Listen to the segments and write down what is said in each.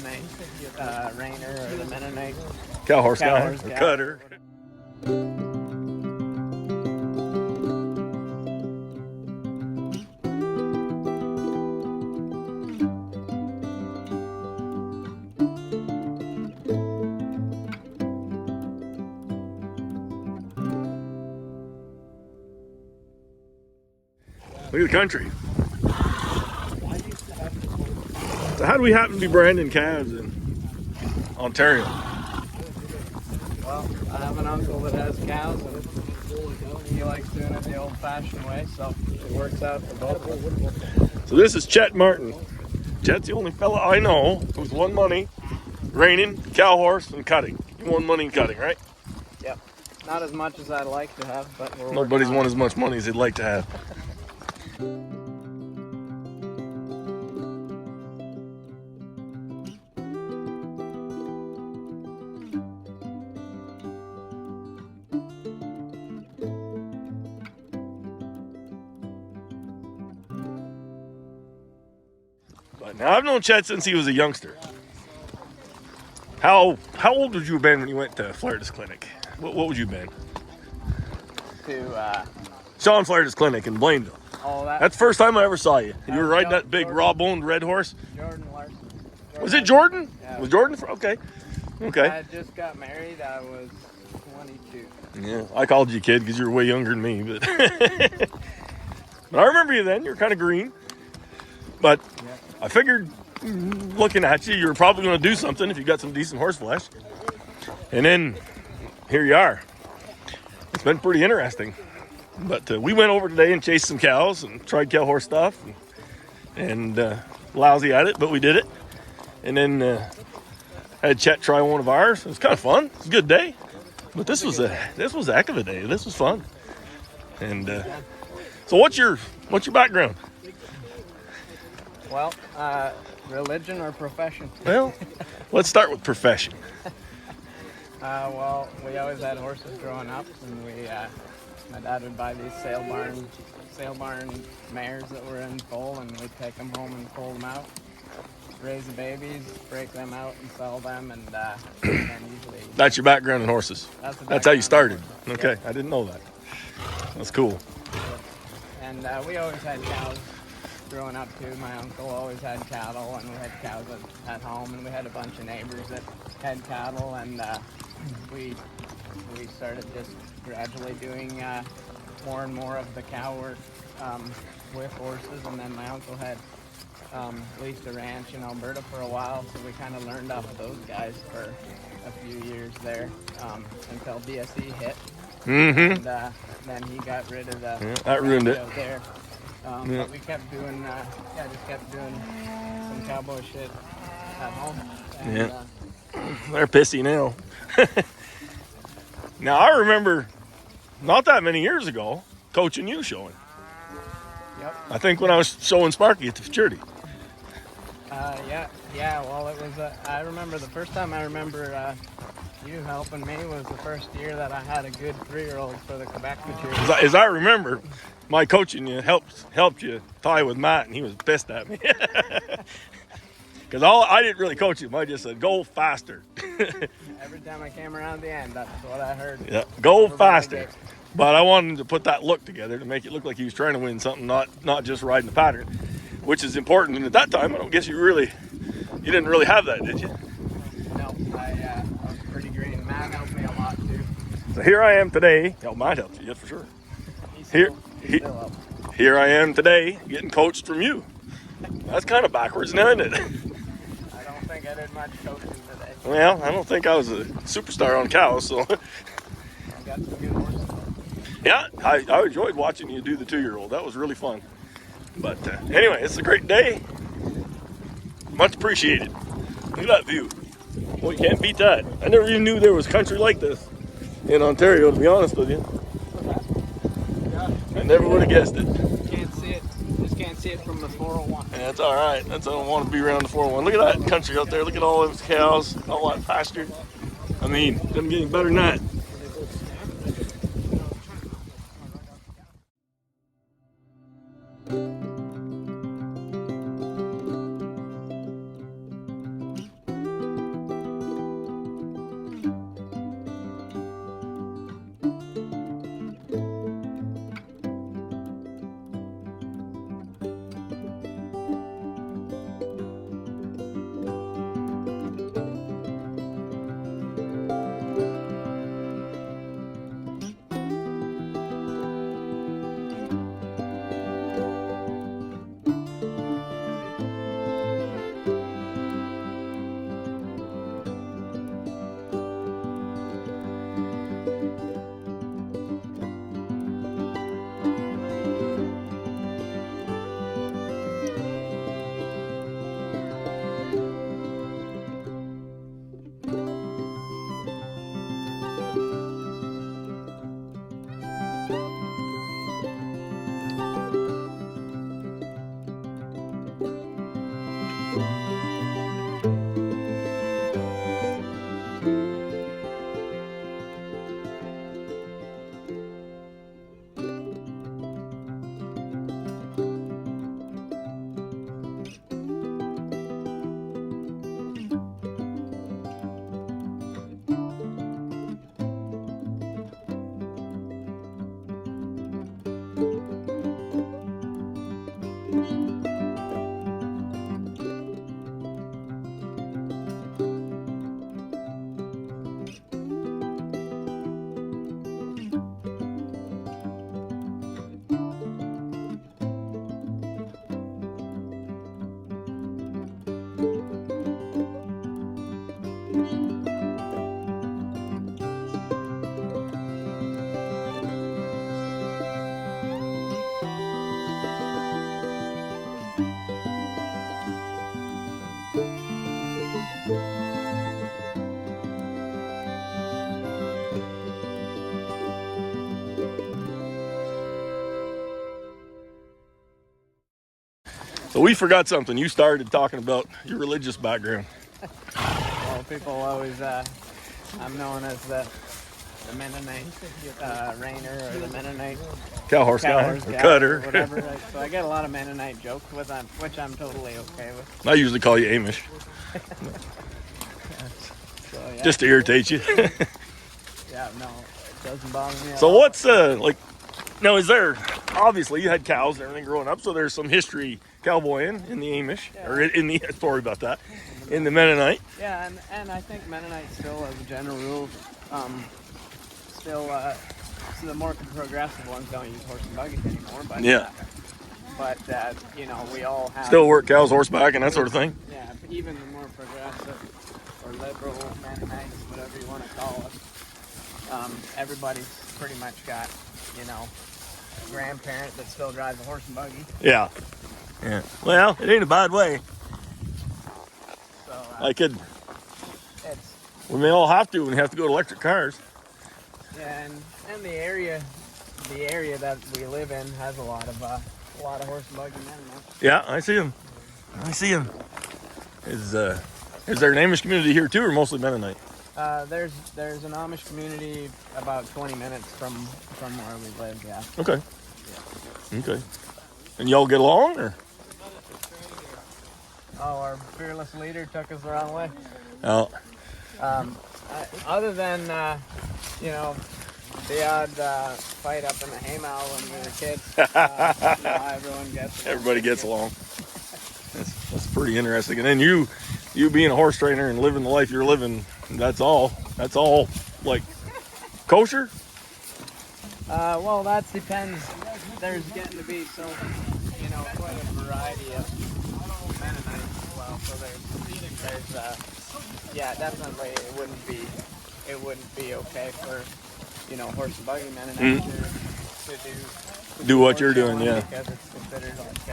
Mennonite Rainer or the Mennonite Cowhorse guy Cowhorse or guy. cutter. Look at the country. So how do we happen to be branding calves in Ontario? Well, I have an uncle that has cows, and he likes doing it the old-fashioned way, so it works out for both of us. So this is Chet Martin. Chet's the only fella I know who's won money reining, cow horse, and cutting. He won money in cutting, right? Yep. Not as much as I'd like to have, but we're Nobody's working won on as much money as they'd like to have. But now I've known Chet since he was a youngster. How old would you have been when you went to Florida's clinic? What would you have been? to Sean Florida's clinic in Blainville. all that. That's the first time I ever saw you. You were riding Jordan- that big raw-boned red horse. Jordan Larson. Was it Jordan? Yeah. Was Jordan? Okay. Okay. I just got married. I was 22. Yeah, I called you kid because you were way younger than me, but but I remember you then. You were kind of green, but Yeah. I figured, looking at you, you were probably going to do something if you got some decent horse flesh. And then here you are. It's been pretty interesting. But we went over today and chased some cows and tried cow horse stuff, and lousy at it, but we did it. And then had Chet try one of ours. It was kind of fun. It was a good day. But this was a heck of a day. This was fun. And so what's your background? Well, religion or profession? Well, let's start with profession. Well, we always had horses growing up, and my dad would buy these sale barn mares that were in foal, and we'd take them home and foal them out, raise the babies, break them out, and sell them, and usually That's your background in horses. That's how you started. Okay, I didn't know that. That's cool. And we always had cows growing up too. My uncle always had cattle, and we had cows at home, and we had a bunch of neighbors that had cattle, and we started just gradually doing more and more of the cow work with horses. And then my uncle had leased a ranch in Alberta for a while, so we kind of learned off of those guys for a few years there until BSE hit. Mm-hmm. And then he got rid of the that ruined it. out there. But we kept doing, just kept doing some cowboy shit at home. And, They're pissy now. Now I remember, not that many years ago, coaching you showing. Yep. I think when I was showing Sparky at the futurity. Yeah. Well, it was. I remember the first time I remember you helping me was the first year that I had a good 3-year-old for the Quebec futurity. As I remember, my coaching you helped you tie with Matt, and he was pissed at me. Because I didn't really coach him. I just said, go faster. Every time I came around the end, that's what I heard. Yeah, go Everybody faster. gets- But I wanted him to put that look together to make it look like he was trying to win something, not just riding the pattern, which is important. And at that time, I don't guess you didn't really have that, did you? No, I was pretty green. Matt helped me a lot too. So here I am today. Oh, Matt helped you, yes, for sure. He's Here- still, still up. Here I am today getting coached from you. That's kind of backwards now, isn't it? I don't think I did much coaching today. Well, I don't think I was a superstar on cows, so I got some good horses. yeah, I enjoyed watching you do the 2-year-old. That was really fun. But anyway, it's a great day. Much appreciated. Look at that view. Well, you can't beat that. I never even knew there was country like this in Ontario, to be honest with you. I never would have guessed it. Can't see it. Just can't see it from the 401. Yeah, that's all right. I don't want to be around the 401. Look at that country out there. Look at all those cows, all that pasture. I mean, doesn't get any better than that. So we forgot something. You started talking about your religious background. Well, people always, I'm known as the Mennonite rainer or the Mennonite Cowhorse guy or cutter. or whatever. So I get a lot of Mennonite jokes with them, which I'm totally okay with. I usually call you Amish. So, yeah. Just to irritate you. Yeah, no, it doesn't bother me at So all. what's like now is there obviously you had cows and everything growing up, so there's some history cowboying in the Amish or in the sorry about that. In the Mennonite. Yeah, and I think Mennonite still as a general rule still so the more progressive ones don't use horse and buggies anymore, but Yeah. You know, we all have Still work cows horseback and that sort of thing. Yeah, even the more progressive or liberal Mennonites, whatever you want to call it, everybody's pretty much got, you know, a grandparent that still drives a horse and buggy. Yeah. Yeah. Well, it ain't a bad way. So I could. it's We may all have to when we have to go to electric cars. yeah, and the area that we live in has a lot of horse and buggy Mennonites. Yeah, I see them. I see them. Is there an Amish community here too, or mostly Mennonite? There's an Amish community about 20 minutes from where we live. Yeah. Okay. Okay. And y'all get along, or? Oh, our fearless leader took us the wrong way. Oh. Other than you know, the odd fight up in the haymow when we were kids, everyone gets along. Everybody gets along. That's pretty interesting. And then you being a horse trainer and living the life you're living, that's all like kosher? Well, that depends. There's getting to be quite a variety of Mennonites as well. So there's yeah, definitely it wouldn't be okay for horse and buggy Mennonites to Do what you're doing, yeah. Because it's considered like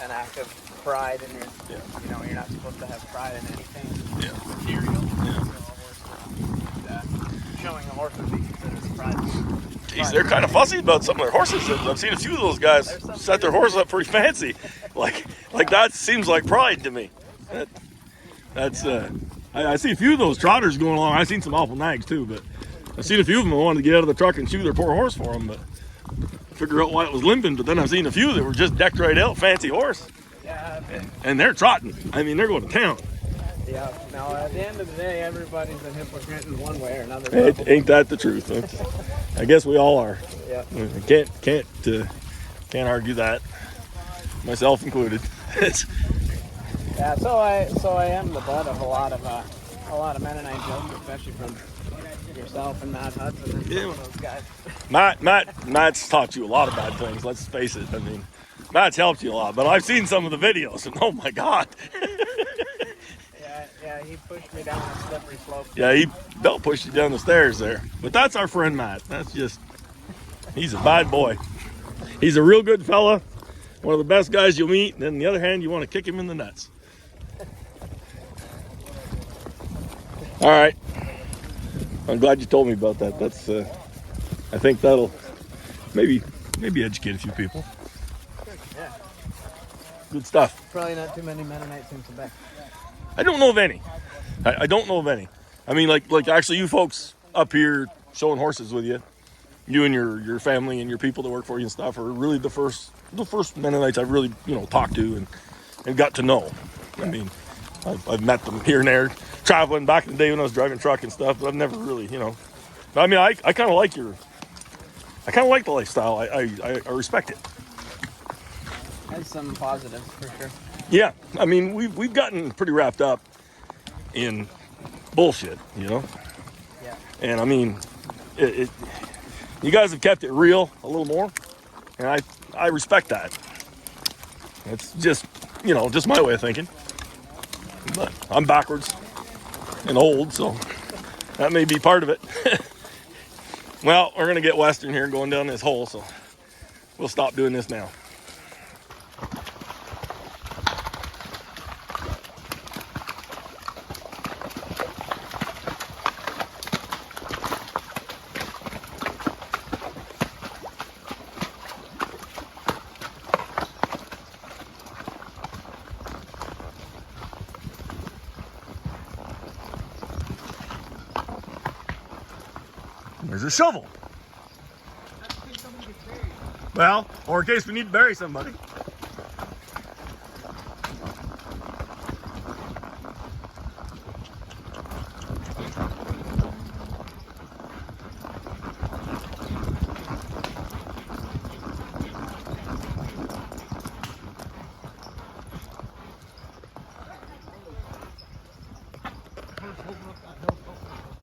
an act of pride, and you're not supposed to have pride in anything material. Yeah. Showing a horse would be considered pride. Geez, they're kind of fussy about some of their horses. I've seen a few of those guys set their horse up pretty fancy. Like that seems like pride to me. I see a few of those trotters going along. I've seen some awful nags too, but I've seen a few of them that wanted to get out of the truck and shoe their poor horse for them, but figure out why it was limping. But then I've seen a few that were just decked right out, fancy horse. Yeah. And they're trotting. I mean, they're going to town. Yeah. Now, at the end of the day, everybody's a hypocrite in one way or another. Ain't that the truth? I guess we all are. Yeah. Can't argue that. Myself included. Yeah. So I am the butt of a lot of Mennonite jokes, especially from yourself and Matt Hudson and some of those guys. Matt's taught you a lot of bad things. Let's face it. I mean, Matt's helped you a lot, but I've seen some of the videos, and oh my God. Yeah, he pushed me down a slippery slope. Yeah, he belt pushed you down the stairs there. But that's our friend Matt. He's a bad boy. He's a real good fella, one of the best guys you'll meet. And then on the other hand, you want to kick him in the nuts. All right. I'm glad you told me about that. That's, I think that'll maybe educate a few people. Yeah. Good stuff. Probably not too many Mennonites in Quebec. I don't know of any. I don't know of any. I mean, like actually you folks up here showing horses with you, you and your family and your people that work for you and stuff are really the first Mennonites I've really, talked to and got to know. I mean, I've met them here and there, traveling back in the day when I was driving truck and stuff, but I've never really, I mean, I kind of like the lifestyle. I respect it. Has some positives for sure. Yeah, I mean, we've gotten pretty wrapped up in bullshit, Yeah. And I mean, you guys have kept it real a little more, and I respect that. It's just, just my way of thinking. But I'm backwards and old, so that may be part of it. Well, we're gonna get western here going down this hole, so we'll stop doing this now. There's a shovel. Well, or in case we need to bury somebody.